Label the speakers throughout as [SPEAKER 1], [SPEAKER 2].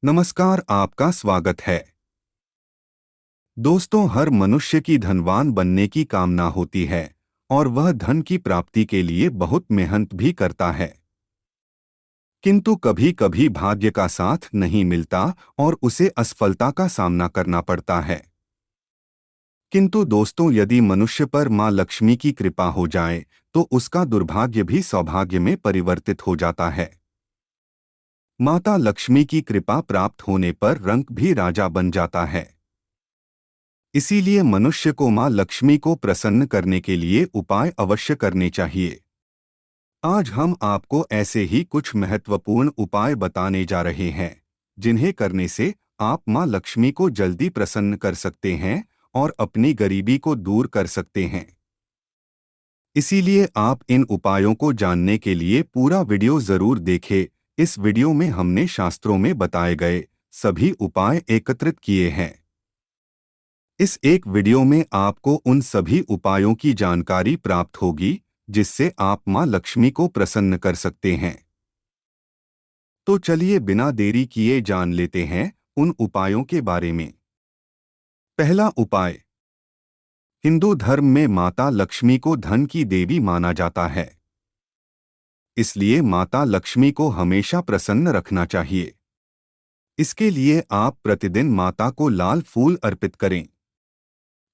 [SPEAKER 1] नमस्कार, आपका स्वागत है। दोस्तों, हर मनुष्य की धनवान बनने की कामना होती है और वह धन की प्राप्ति के लिए बहुत मेहनत भी करता है। किंतु कभी कभी भाग्य का साथ नहीं मिलता और उसे असफलता का सामना करना पड़ता है। किंतु दोस्तों, यदि मनुष्य पर मां लक्ष्मी की कृपा हो जाए तो उसका दुर्भाग्य भी सौभाग्य में परिवर्तित हो जाता है। माता लक्ष्मी की कृपा प्राप्त होने पर रंक भी राजा बन जाता है। इसीलिए मनुष्य को मां लक्ष्मी को प्रसन्न करने के लिए उपाय अवश्य करने चाहिए। आज हम आपको ऐसे ही कुछ महत्वपूर्ण उपाय बताने जा रहे हैं जिन्हें करने से आप मां लक्ष्मी को जल्दी प्रसन्न कर सकते हैं और अपनी गरीबी को दूर कर सकते हैं। इसीलिए आप इन उपायों को जानने के लिए पूरा वीडियो जरूर देखें। इस वीडियो में हमने शास्त्रों में बताए गए सभी उपाय एकत्रित किए हैं। इस एक वीडियो में आपको उन सभी उपायों की जानकारी प्राप्त होगी जिससे आप मां लक्ष्मी को प्रसन्न कर सकते हैं। तो चलिए बिना देरी किए जान लेते हैं उन उपायों के बारे में। पहला उपाय। हिंदू धर्म में माता लक्ष्मी को धन की देवी माना जाता है। इसलिए माता लक्ष्मी को हमेशा प्रसन्न रखना चाहिए। इसके लिए आप प्रतिदिन माता को लाल फूल अर्पित करें।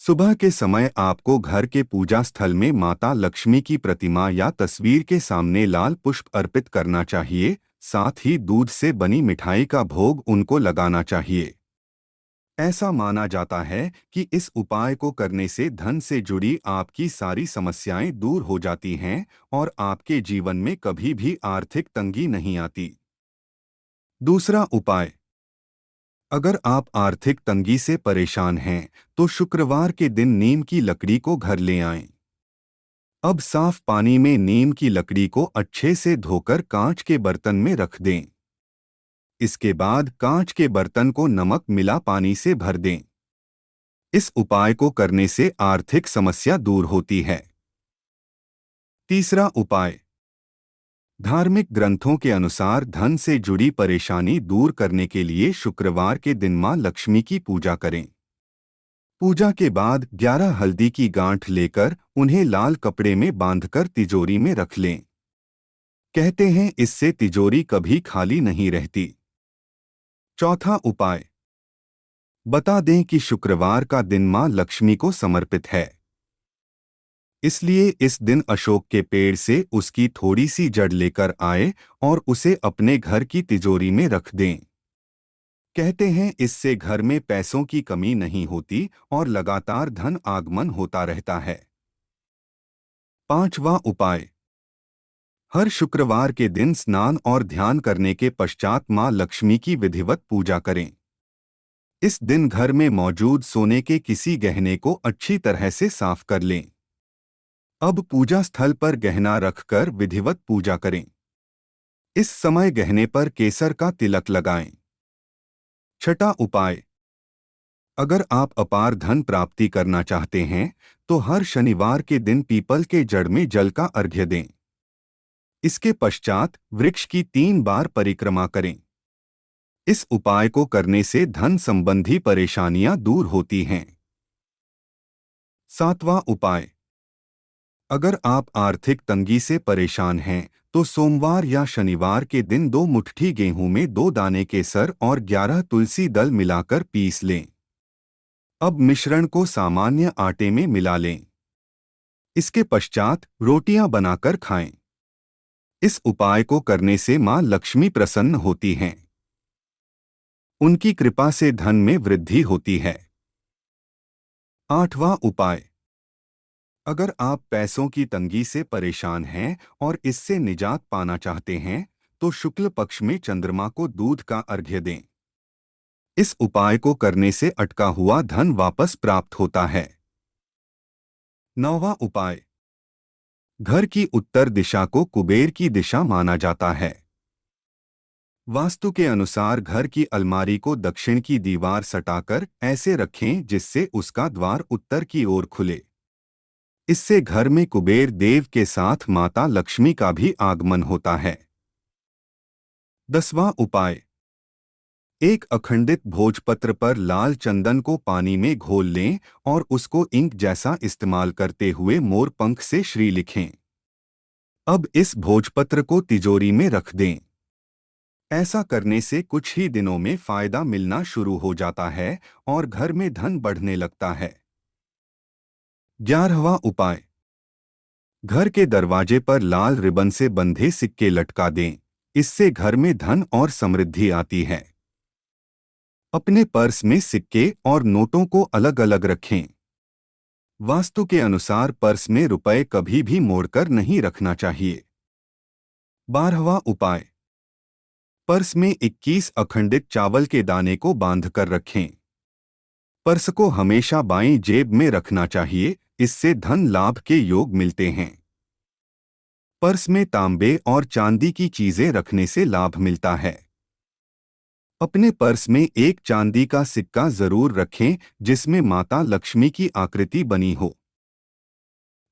[SPEAKER 1] सुबह के समय आपको घर के पूजा स्थल में माता लक्ष्मी की प्रतिमा या तस्वीर के सामने लाल पुष्प अर्पित करना चाहिए। साथ ही दूध से बनी मिठाई का भोग उनको लगाना चाहिए। ऐसा माना जाता है कि इस उपाय को करने से धन से जुड़ी आपकी सारी समस्याएं दूर हो जाती हैं और आपके जीवन में कभी भी आर्थिक तंगी नहीं आती। दूसरा उपाय। अगर आप आर्थिक तंगी से परेशान हैं तो शुक्रवार के दिन नीम की लकड़ी को घर ले आएं। अब साफ पानी में नीम की लकड़ी को अच्छे से धोकर कांच के बर्तन में रख दें। इसके बाद कांच के बर्तन को नमक मिला पानी से भर दें। इस उपाय को करने से आर्थिक समस्या दूर होती है। तीसरा उपाय। धार्मिक ग्रंथों के अनुसार धन से जुड़ी परेशानी दूर करने के लिए शुक्रवार के दिन मां लक्ष्मी की पूजा करें। पूजा के बाद 11 हल्दी की गांठ लेकर उन्हें लाल कपड़े में बांधकर तिजोरी में रख लें। कहते हैं इससे तिजोरी कभी खाली नहीं रहती। चौथा उपाय। बता दें कि शुक्रवार का दिन मां लक्ष्मी को समर्पित है। इसलिए इस दिन अशोक के पेड़ से उसकी थोड़ी सी जड़ लेकर आए और उसे अपने घर की तिजोरी में रख दें। कहते हैं इससे घर में पैसों की कमी नहीं होती और लगातार धन आगमन होता रहता है। पांचवा उपाय। हर शुक्रवार के दिन स्नान और ध्यान करने के पश्चात मां लक्ष्मी की विधिवत पूजा करें। इस दिन घर में मौजूद सोने के किसी गहने को अच्छी तरह से साफ कर लें। अब पूजा स्थल पर गहना रखकर विधिवत पूजा करें। इस समय गहने पर केसर का तिलक लगाएं। छठा उपाय। अगर आप अपार धन प्राप्ति करना चाहते हैं तो हर शनिवार के दिन पीपल के जड़ में जल का अर्घ्य दें। इसके पश्चात वृक्ष की 3 बार परिक्रमा करें। इस उपाय को करने से धन संबंधी परेशानियां दूर होती हैं। सातवां उपाय। अगर आप आर्थिक तंगी से परेशान हैं तो सोमवार या शनिवार के दिन 2 मुट्ठी गेहूं में 2 दाने केसर और 11 तुलसी दल मिलाकर पीस लें। अब मिश्रण को सामान्य आटे में मिला लें। इसके पश्चात रोटियां बनाकर खाएं। इस उपाय को करने से मां लक्ष्मी प्रसन्न होती हैं। उनकी कृपा से धन में वृद्धि होती है। आठवां उपाय। अगर आप पैसों की तंगी से परेशान हैं और इससे निजात पाना चाहते हैं तो शुक्ल पक्ष में चंद्रमा को दूध का अर्घ्य दें। इस उपाय को करने से अटका हुआ धन वापस प्राप्त होता है। नौवां उपाय। घर की उत्तर दिशा को कुबेर की दिशा माना जाता है। वास्तु के अनुसार घर की अलमारी को दक्षिण की दीवार सटाकर ऐसे रखें जिससे उसका द्वार उत्तर की ओर खुले। इससे घर में कुबेर देव के साथ माता लक्ष्मी का भी आगमन होता है। 10वां उपाय। एक अखंडित भोजपत्र पर लाल चंदन को पानी में घोल लें और उसको इंक जैसा इस्तेमाल करते हुए मोर पंख से श्री लिखें। अब इस भोजपत्र को तिजोरी में रख दें। ऐसा करने से कुछ ही दिनों में फायदा मिलना शुरू हो जाता है और घर में धन बढ़ने लगता है। 11वां उपाय, घर के दरवाजे पर लाल रिबन से बंधे सिक्के लटका दें। इससे घर में धन और समृद्धि आती है। अपने पर्स में सिक्के और नोटों को अलग अलग रखें। वास्तु के अनुसार पर्स में रुपए कभी भी मोड़कर नहीं रखना चाहिए। 12वां उपाय, पर्स में 21 अखंडित चावल के दाने को बांधकर रखें। पर्स को हमेशा बाईं जेब में रखना चाहिए, इससे धन लाभ के योग मिलते हैं। पर्स में तांबे और चांदी की चीजें रखने से लाभ मिलता है। अपने पर्स में एक चांदी का सिक्का जरूर रखें जिसमें माता लक्ष्मी की आकृति बनी हो।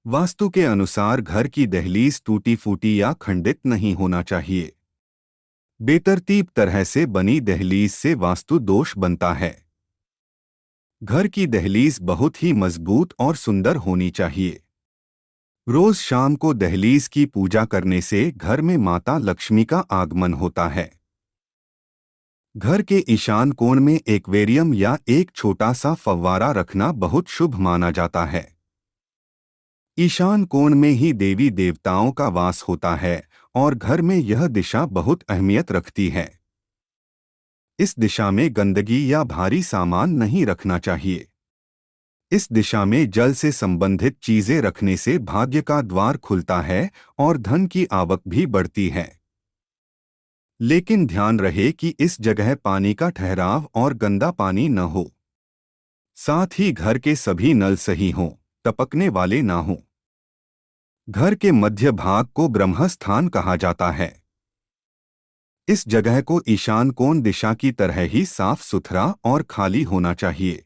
[SPEAKER 1] वास्तु के अनुसार घर की दहलीज टूटी फूटी या खंडित नहीं होना चाहिए। बेतरतीब तरह से बनी दहलीज से वास्तु दोष बनता है। घर की दहलीज बहुत ही मजबूत और सुंदर होनी चाहिए। रोज शाम को दहलीज की पूजा करने से घर में माता लक्ष्मी का आगमन होता है। घर के ईशान कोण में एक्वेरियम या एक छोटा सा फव्वारा रखना बहुत शुभ माना जाता है। ईशान कोण में ही देवी देवताओं का वास होता है और घर में यह दिशा बहुत अहमियत रखती है। इस दिशा में गंदगी या भारी सामान नहीं रखना चाहिए। इस दिशा में जल से संबंधित चीजें रखने से भाग्य का द्वार खुलता है और धन की आवक भी बढ़ती है। लेकिन ध्यान रहे कि इस जगह पानी का ठहराव और गंदा पानी न हो। साथ ही घर के सभी नल सही हों, टपकने वाले ना हों। घर के मध्य भाग को ब्रह्मस्थान कहा जाता है। इस जगह को ईशान कोण दिशा की तरह ही साफ सुथरा और खाली होना चाहिए।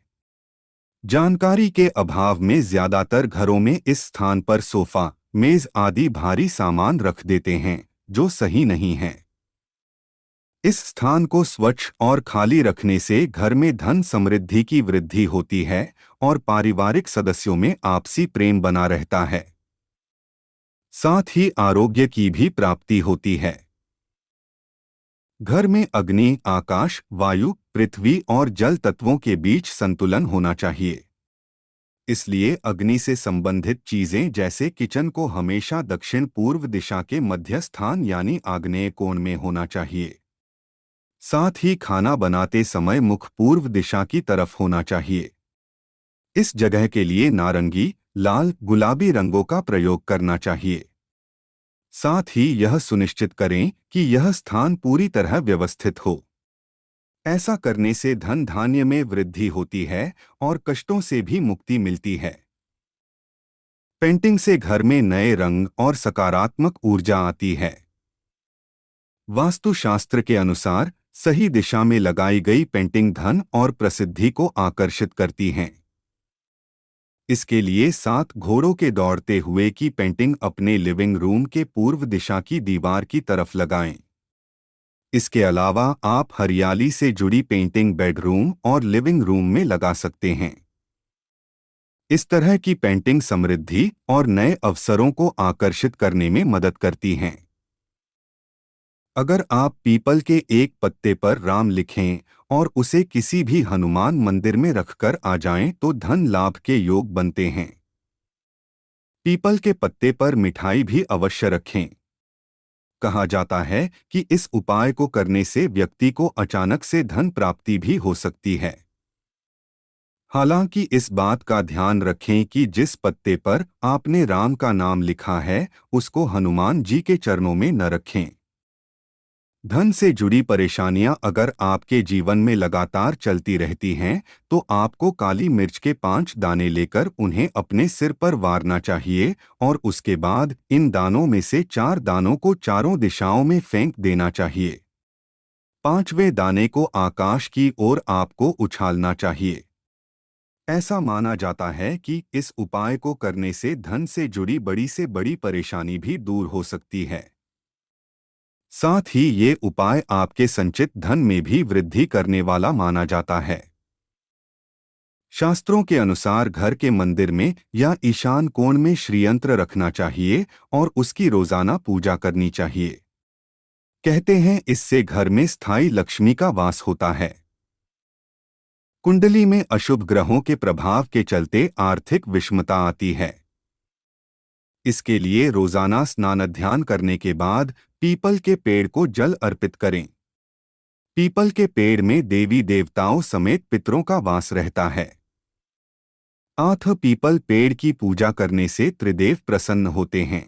[SPEAKER 1] जानकारी के अभाव में ज्यादातर घरों में इस स्थान पर सोफा, मेज आदि भारी सामान रख देते हैं, जो सही नहीं है। इस स्थान को स्वच्छ और खाली रखने से घर में धन समृद्धि की वृद्धि होती है और पारिवारिक सदस्यों में आपसी प्रेम बना रहता है। साथ ही आरोग्य की भी प्राप्ति होती है। घर में अग्नि, आकाश, वायु, पृथ्वी और जल तत्वों के बीच संतुलन होना चाहिए। इसलिए अग्नि से संबंधित चीजें जैसे किचन को हमेशा दक्षिण पूर्व दिशा के मध्य स्थान यानी आग्नेय कोण में होना चाहिए। साथ ही खाना बनाते समय मुख पूर्व दिशा की तरफ होना चाहिए। इस जगह के लिए नारंगी, लाल, गुलाबी रंगों का प्रयोग करना चाहिए। साथ ही यह सुनिश्चित करें कि यह स्थान पूरी तरह व्यवस्थित हो। ऐसा करने से धन धान्य में वृद्धि होती है और कष्टों से भी मुक्ति मिलती है। पेंटिंग से घर में नए रंग और सकारात्मक ऊर्जा आती है। वास्तुशास्त्र के अनुसार सही दिशा में लगाई गई पेंटिंग धन और प्रसिद्धि को आकर्षित करती हैं। इसके लिए 7 घोड़ों के दौड़ते हुए की पेंटिंग अपने लिविंग रूम के पूर्व दिशा की दीवार की तरफ लगाएं। इसके अलावा आप हरियाली से जुड़ी पेंटिंग बेडरूम और लिविंग रूम में लगा सकते हैं। इस तरह की पेंटिंग समृद्धि और नए अवसरों को आकर्षित करने में मदद करती हैं। अगर आप पीपल के एक पत्ते पर राम लिखें और उसे किसी भी हनुमान मंदिर में रखकर आ जाएं तो धन लाभ के योग बनते हैं। पीपल के पत्ते पर मिठाई भी अवश्य रखें। कहा जाता है कि इस उपाय को करने से व्यक्ति को अचानक से धन प्राप्ति भी हो सकती है। हालांकि इस बात का ध्यान रखें कि जिस पत्ते पर आपने राम का नाम लिखा है उसको हनुमान जी के चरणों में न रखें। धन से जुड़ी परेशानियां अगर आपके जीवन में लगातार चलती रहती हैं तो आपको काली मिर्च के 5 दाने लेकर उन्हें अपने सिर पर वारना चाहिए और उसके बाद इन दानों में से 4 दानों को चारों दिशाओं में फेंक देना चाहिए। 5वें दाने को आकाश की ओर आपको उछालना चाहिए। ऐसा माना जाता है कि इस उपाय को करने से धन से जुड़ी बड़ी से बड़ी परेशानी भी दूर हो सकती है। साथ ही ये उपाय आपके संचित धन में भी वृद्धि करने वाला माना जाता है। शास्त्रों के अनुसार घर के मंदिर में या ईशान कोण में श्रीयंत्र रखना चाहिए और उसकी रोजाना पूजा करनी चाहिए। कहते हैं इससे घर में स्थायी लक्ष्मी का वास होता है। कुंडली में अशुभ ग्रहों के प्रभाव के चलते आर्थिक विषमता आती है। इसके लिए रोजाना स्नान ध्यान करने के बाद पीपल के पेड़ को जल अर्पित करें। पीपल के पेड़ में देवी देवताओं समेत पितरों का वास रहता है। आठ पीपल पेड़ की पूजा करने से त्रिदेव प्रसन्न होते हैं।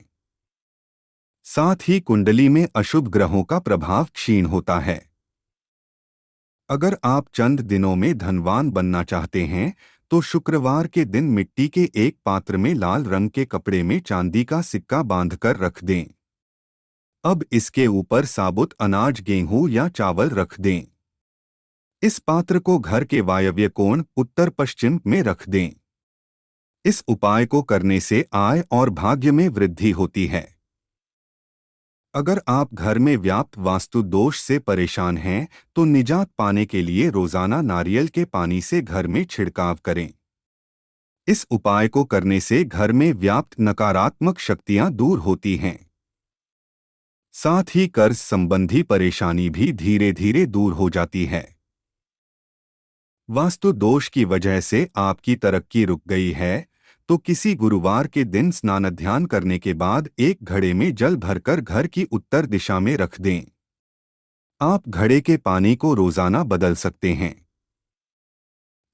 [SPEAKER 1] साथ ही कुंडली में अशुभ ग्रहों का प्रभाव क्षीण होता है। अगर आप चंद दिनों में धनवान बनना चाहते हैं तो शुक्रवार के दिन मिट्टी के एक पात्र में लाल रंग के कपड़े में चांदी का सिक्का बांधकर रख दें। अब इसके ऊपर साबुत अनाज, गेहूं या चावल रख दें। इस पात्र को घर के वायव्य कोण उत्तर पश्चिम में रख दें। इस उपाय को करने से आय और भाग्य में वृद्धि होती है। अगर आप घर में व्याप्त वास्तु दोष से परेशान हैं तो निजात पाने के लिए रोजाना नारियल के पानी से घर में छिड़काव करें। इस उपाय को करने से घर में व्याप्त नकारात्मक शक्तियां दूर होती हैं। साथ ही कर्ज संबंधी परेशानी भी धीरे धीरे दूर हो जाती है। वास्तु दोष की वजह से आपकी तरक्की रुक गई है तो किसी गुरुवार के दिन स्नान ध्यान करने के बाद एक घड़े में जल भरकर घर की उत्तर दिशा में रख दें। आप घड़े के पानी को रोजाना बदल सकते हैं।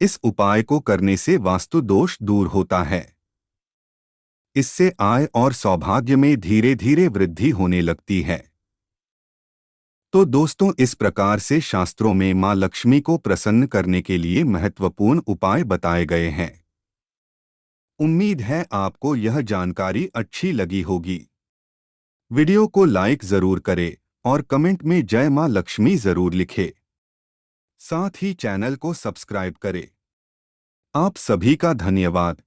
[SPEAKER 1] इस उपाय को करने से वास्तु दोष दूर होता है। इससे आय और सौभाग्य में धीरे धीरे वृद्धि होने लगती है। तो दोस्तों, इस प्रकार से शास्त्रों में मां लक्ष्मी को प्रसन्न करने के लिए महत्वपूर्ण उपाय बताए गए हैं। उम्मीद है आपको यह जानकारी अच्छी लगी होगी। वीडियो को लाइक जरूर करें और कमेंट में जय मां लक्ष्मी जरूर लिखें। साथ ही चैनल को सब्सक्राइब करें। आप सभी का धन्यवाद।